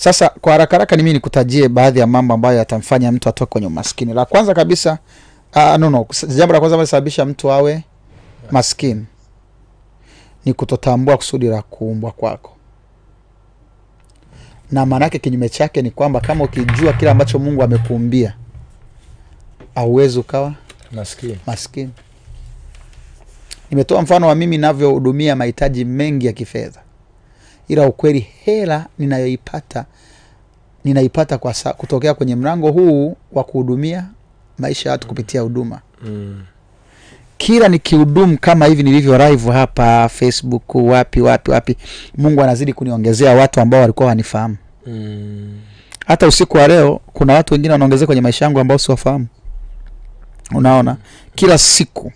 Sasa kwa haraka haraka mimi nikutajie baadhi ya mambo ambayo yatamfanya mtu atoke kwenye umaskini. La kwanza kabisa, jambo la kwanza linalosababisha mtu awe maskini ni kutotambua kusudi la kuumbwa kwako. Na maana yake kinyume chake ni kwamba kama ukijua kile ambacho Mungu amekuumbia, hauwezi ukawa maskini. Nimetoa mfano wa mimi ninavyohudumia mahitaji mengi ya kifedha. Ila ukweli hela ninaipata kutokea kwenye mlango huu wa kuhudumia maisha ya watu kupitia huduma. Kila nikihudumu kama hivi nilivyo live hapa Facebook, wapi, Mungu anazidi kuniongezea watu ambao walikuwa wanifahamu. Hata usiku wa leo kuna watu wengine wanaongezeka kwenye maisha yangu ambao siwafahamu. Unaona? Kila siku.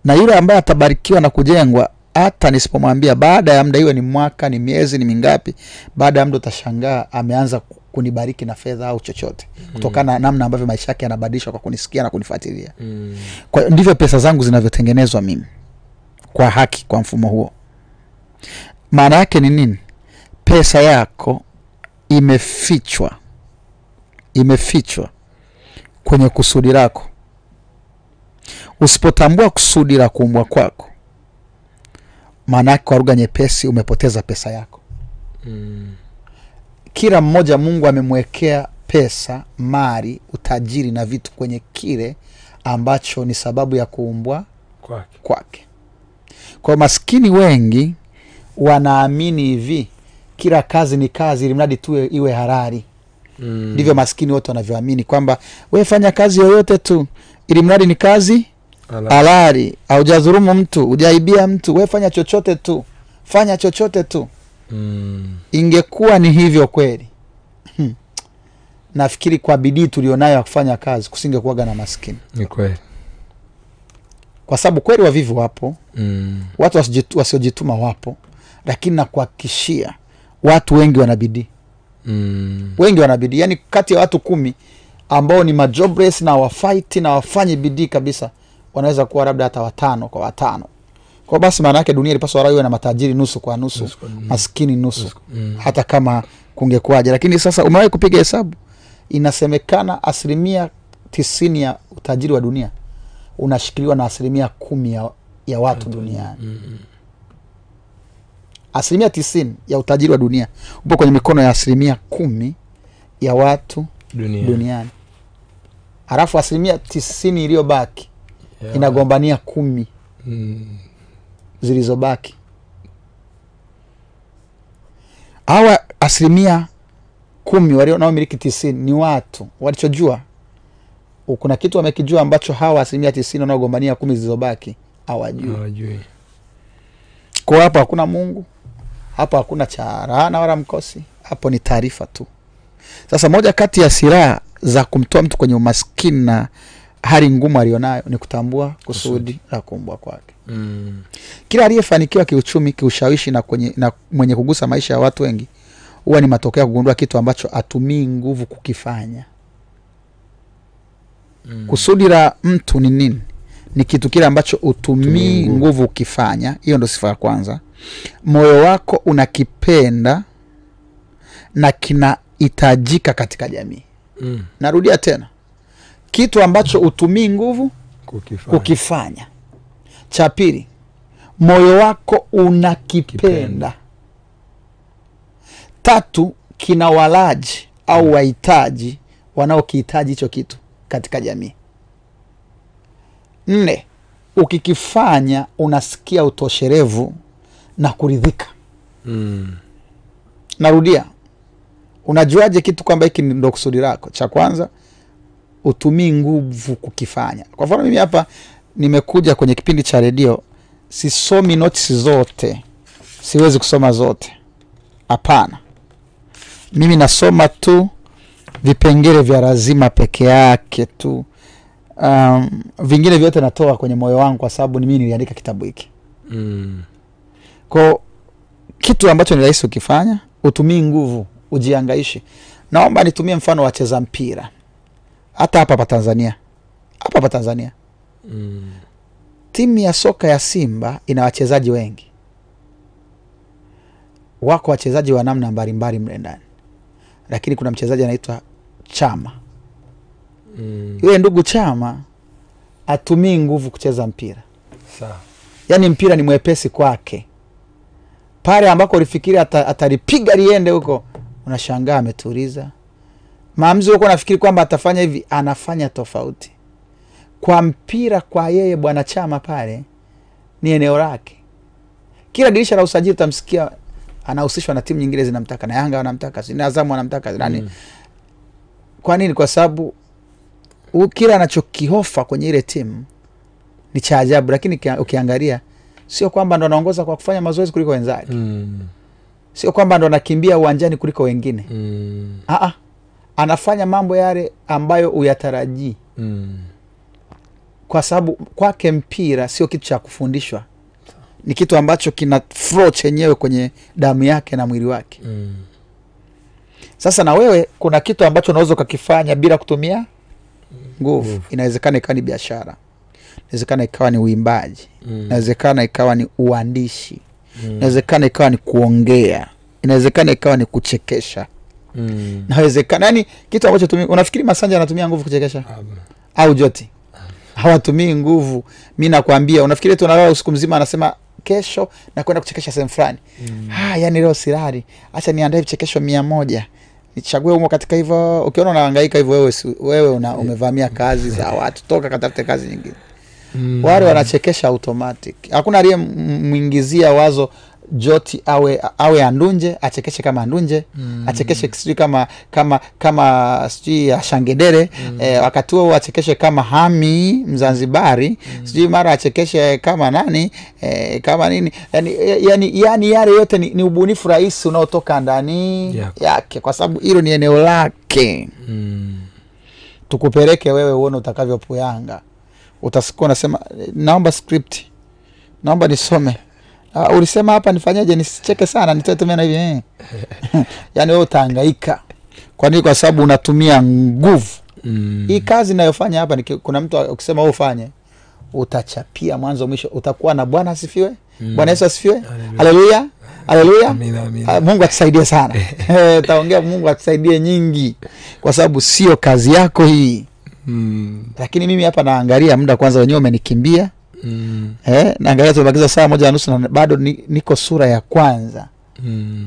Na yule ambaye atabarikiwa na kujengwa, hata nisipomwambia baada ya muda, iwe ni mwaka, ni miezi, ni mingapi, baada ya muda utashangaa ameanza kunibariki na fedha au chochote. Kutokana na namna ambavyo maisha yake yanabadilishwa kwa kunisikia na kunifuatilia. Kwa ndivyo pesa zangu zinavyotengenezwa mimi. Kwa haki, kwa mfumo huo. Maana yake ni nini? Pesa yako imefichwa kwenye kusudi lako. Usipotambua kusudi la kuumbwa kwako, maana yake kwa lugha nyepesi umepoteza pesa yako. Kila mmoja Mungu amemwekea pesa, mali, utajiri na vitu kwenye kile ambacho ni sababu ya kuumbwa kwake. Kwa maskini wengi wanaamini hivi, kila kazi ni kazi ili mradi tu iwe halali. Ndivyo maskini wote wanavyoamini kwamba wewe fanya kazi yoyote tu ili mradi ni kazi halali, haujadhulumu mtu, hujaibia mtu, wewe fanya chochote tu. Fanya chochote tu. Ingekuwa ni hivyo kweli, nafikiri kwa bidii tulionayo ya kufanya kazi kusingekuwaga na maskini. Ni kweli. Kwa sababu kweli wavivu wapo, watu wasiojituma wapo, lakini nakuhakikishia watu wengi wanabidii. Wengi wanabidii. Yaani kati ya watu 10 ambao ni majobless na wafight na wafanye bidii kabisa, wanaweza kuwa labda hata 5 kwa 5. Kwa basi maana yake dunia ilipaswa iwe na matajiri nusu kwa nusu, maskini nusu. Hata kama kungekuaje. Lakini sasa umewahi kupiga hesabu? Inasemekana 90% ya utajiri wa dunia unashikiliwa na 10% ya watu duniani. 90% ya utajiri wa dunia upo kwenye mikono ya 10% ya watu duniani. Halafu 90% iliyobaki inagombania 10 zilizobaki. Hawa 10% walio nao miliki 90 ni watu walichojua. Kuna kitu wamekijua ambacho hawa 90% wanaogombania 10 zilizobaki hawajui. Kwa hapo hakuna Mungu, hapo hakuna cha laana wala mkosi, hapo ni taarifa tu. Sasa moja kati ya silaha za kumtoa mtu kwenye umaskini na hali ngumu alionayo ni kutambua kusudi la kuumbwa kwake. Kila aliyefanikiwa kiuchumi, kiushawishi na mwenye kugusa maisha ya watu wengi, huwa ni matokeo ya kugundua kitu ambacho atumii nguvu kukifanya. Kusudi la mtu ni nini? Ni kitu kile ambacho utumii nguvu kukifanya. Hiyo ndio sifa ya kwanza. Moyo wako unakipenda na kinahitajika katika jamii. Narudia tena. Kitu ambacho utumii nguvu kukifanya. Cha pili, moyo wako unakipenda. 3, kina walaji au wahitaji wanaokihitaji hicho kitu katika jamii. 4, ukikifanya unasikia utosherevu na kuridhika. Narudia. Unajuaje kitu kwamba hiki ndio kusudi lako? Cha kwanza, utumii nguvu kukifanya. Kwa mfano mimi hapa nimekuja kwenye kipindi cha redio, sisomi notes zote. Siwezi kusoma zote. Hapana. Mimi nasoma tu vipengele vya lazima peke yake tu. Vingine vyote natoa kwenye moyo wangu kwa sababu ni mimi niliandika kitabu hiki. Kwa kitu ambacho ni rahisi ukifanya, utumii nguvu, ujihangaishe. Naomba nitumie mfano wa wacheza mpira. Hata hapa Tanzania. Timu ya soka ya Simba ina wachezaji wengi. Wako wachezaji wa namna mbalimbali mle ndani. lakini kuna mchezaji anaitwa Chama. Yule ndugu Chama atumii nguvu kucheza mpira. Sawa. Yaani mpira ni mwepesi kwake. Pale ambako ulifikiri atalipiga liende huko, unashangaa ametuliza. Maamuzi wako nafikiri kwamba atafanya hivi, anafanya tofauti. Kwa mpira kwa yeye bwana Chama pale ni eneo lake. Kila dirisha la usajili utamsikia anahusishwa na timu nyingine zinamtaka, na Yanga wanamtaka, na Azam wanamtaka, nani. Kwa nini? Kwa sababu kila anachokihofa kwenye ile timu ni cha ajabu, lakini ukiangalia sio kwamba ndo anaongoza kwa kufanya mazoezi kuliko wenzake. Sio kwamba ndo anakimbia uwanjani kuliko wengine. Anafanya mambo yale ambayo uyatarajii. Kwa sababu kwake mpira sio kitu cha kufundishwa. Ni kitu ambacho kina flow chenyewe kwenye damu yake na mwili wake. Sasa na wewe kuna kitu ambacho unaweza ukakifanya bila kutumia nguvu. Inawezekana ikawa ni biashara. Inawezekana ikawa ni uimbaji. Inawezekana ikawa ni uandishi. Inawezekana ikawa ni kuongea. Inawezekana ikawa ni kuchekesha. Inawezekana yani kitu ambacho unafikiri Masanja anatumia nguvu kuchekesha? Au Joti? Hawatumii nguvu. Mimi nakwambia, unafikiri tu analala usiku mzima anasema kesho na kwenda kuchekesha sehemu fulani. Yani leo silali, acha niandae vichekesho 100. Nichague humo katika hivyo. Ukiona unahangaika hivyo, wewe umevamia kazi za watu. Toka katafute kazi nyingine. Wale wanachekesha automatic. Hakuna aliyemuingizia wazo Joti awe Andunje, achekeshe kama Andunje, achekeshe sijui kama sijui Ashangedere, wakati huo achekeshe kama Hami Mzanzibari, sijui mara achekeshe kama nani, kama nini. Yani yale yote ni ubunifu rahisi unaotoka ndani yake, kwa sababu hilo ni eneo lake. Tukupeleke wewe uone utakavyopuyanga. Utasikia unasema naomba script, naomba nisome. Ulisema hapa nifanyaje nisicheke sana, nitoe na hivi. Yani wewe utahangaika. Kwa nini? Kwa sababu unatumia nguvu. Hii kazi ninayofanya hapa kuna mtu ukisema wewe ufanye, utachapia mwanzo mwisho. Utakuwa na Bwana asifiwe. Bwana Yesu asifiwe. Haleluya. Haleluya. Amina. Mungu atusaidie sana. Taongea Mungu atusaidie nyingi, kwa sababu sio kazi yako hii. Lakini mimi hapa naangalia muda kwanza, wenyewe umenikimbia. Naangalia tumebakiza saa 1:30 na bado niko sura ya kwanza.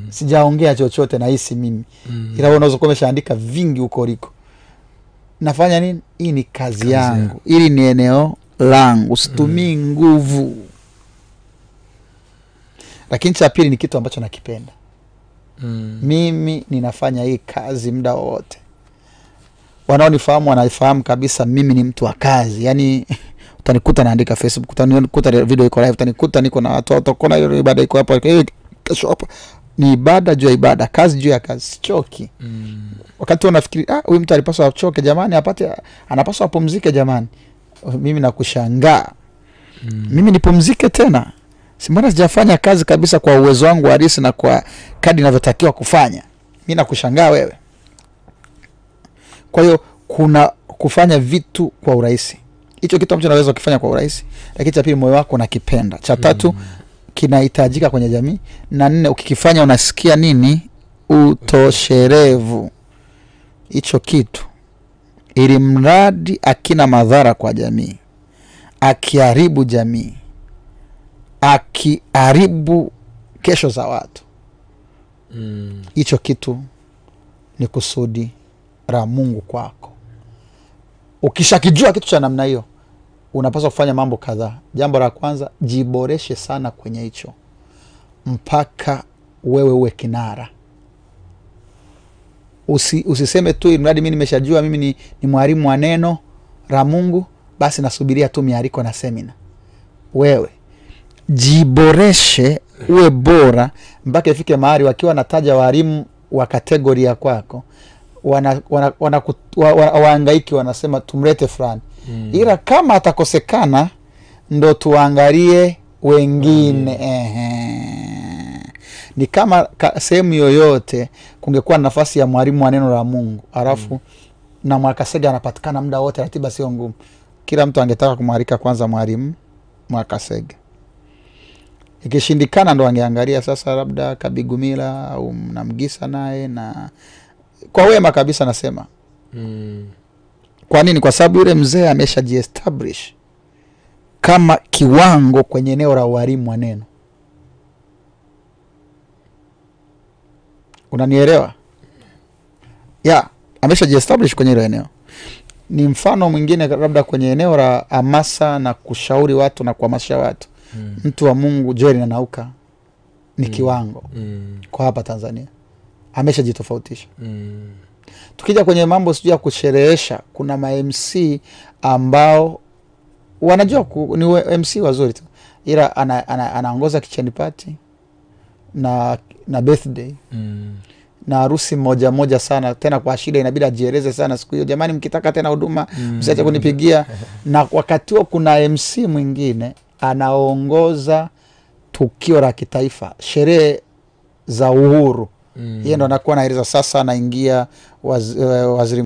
Sijaongea chochote na hisi mimi. Ila unaweza kumeshaandika vingi huko liko. Nafanya nini? Hii ni kazi yangu. Hili ni eneo langu. Situmii nguvu. Lakini cha pili ni kitu ambacho nakipenda. Mimi ninafanya hii kazi muda wote. Wanaonifahamu wanaifahamu kabisa mimi ni mtu wa kazi. Yani utanikuta naandika Facebook, utanikuta video iko live, utanikuta niko na watu utakuona hiyo ibada iko hapa, kesho hapa. Ni ibada juu ya ibada, kazi juu ya kazi, sichoki. Wakati unafikiri huyu mtu alipaswa achoke jamani, anapaswa apumzike jamani, mimi nakushangaa. Mimi nipumzike tena? Simbona sijafanya kazi kabisa kwa uwezo wangu halisi na kwa kadi ninavyotakiwa kufanya. Mimi nakushangaa wewe. Kwa hiyo kuna kufanya vitu kwa urahisi. Hicho kitu ambacho unaweza kufanya kwa urahisi. Lakini cha pili, moyo wako unakipenda. Cha tatu, kinahitajika kwenye jamii. Na 4, ukikifanya unasikia nini? Utosherevu. Hicho kitu, ili mradi akina madhara kwa jamii, akiharibu jamii, akiharibu kesho za watu, hicho kitu ni kusudi la Mungu kwako. Ukishakijua kitu cha namna hiyo, unapaswa kufanya mambo kadhaa. Jambo la kwanza, jiboreshe sana kwenye hicho mpaka wewe uwe kinara. Usiseme tu mradi mimi nimeshajua mimi ni mwalimu wa neno la Mungu, basi nasubiria tu miariko na semina. Wewe jiboreshe, uwe bora mpaka ifike mahali wakiwa nataja walimu wa kategoria kwako, wahangaiki wanasema tumlete fulani. Ila kama atakosekana ndo tuangalie wengine. Ni kama sehemu yoyote kungekuwa nafasi ya mwalimu wa neno la Mungu, alafu na Mwakasege anapatikana muda wote, ratiba sio ngumu, kila mtu angetaka kumwalika kwanza mwalimu Mwakasege. Ikishindikana ndo angeangalia sasa labda Kabigumila au Mnamgisa naye na kwa wema kabisa nasema. Kwa nini? Kwa sababu yule mzee ameshajiestablish kama kiwango kwenye eneo la walimu wa neno. Unanielewa? Ameshajiestablish kwenye hilo eneo. Ni mfano mwingine labda kwenye eneo la hamasa na kushauri watu na kuhamasisha watu. Mtu wa Mungu Joel Nanauka ni kiwango kwa hapa Tanzania. Ameshajitofautisha. Tukija kwenye mambo sijui ya kusherehesha, kuna ma MC ambao wanajua ni MC wazuri tu, ila anaongoza kitchen party na birthday na harusi moja sana, tena kwa shida inabidi ajieleze sana siku hiyo, jamani mkitaka tena huduma msiache kunipigia. Na wakati huo kuna MC mwingine anaongoza tukio la kitaifa, sherehe za uhuru. Yeye ndo anakuwa anaeleza sasa anaingia waziri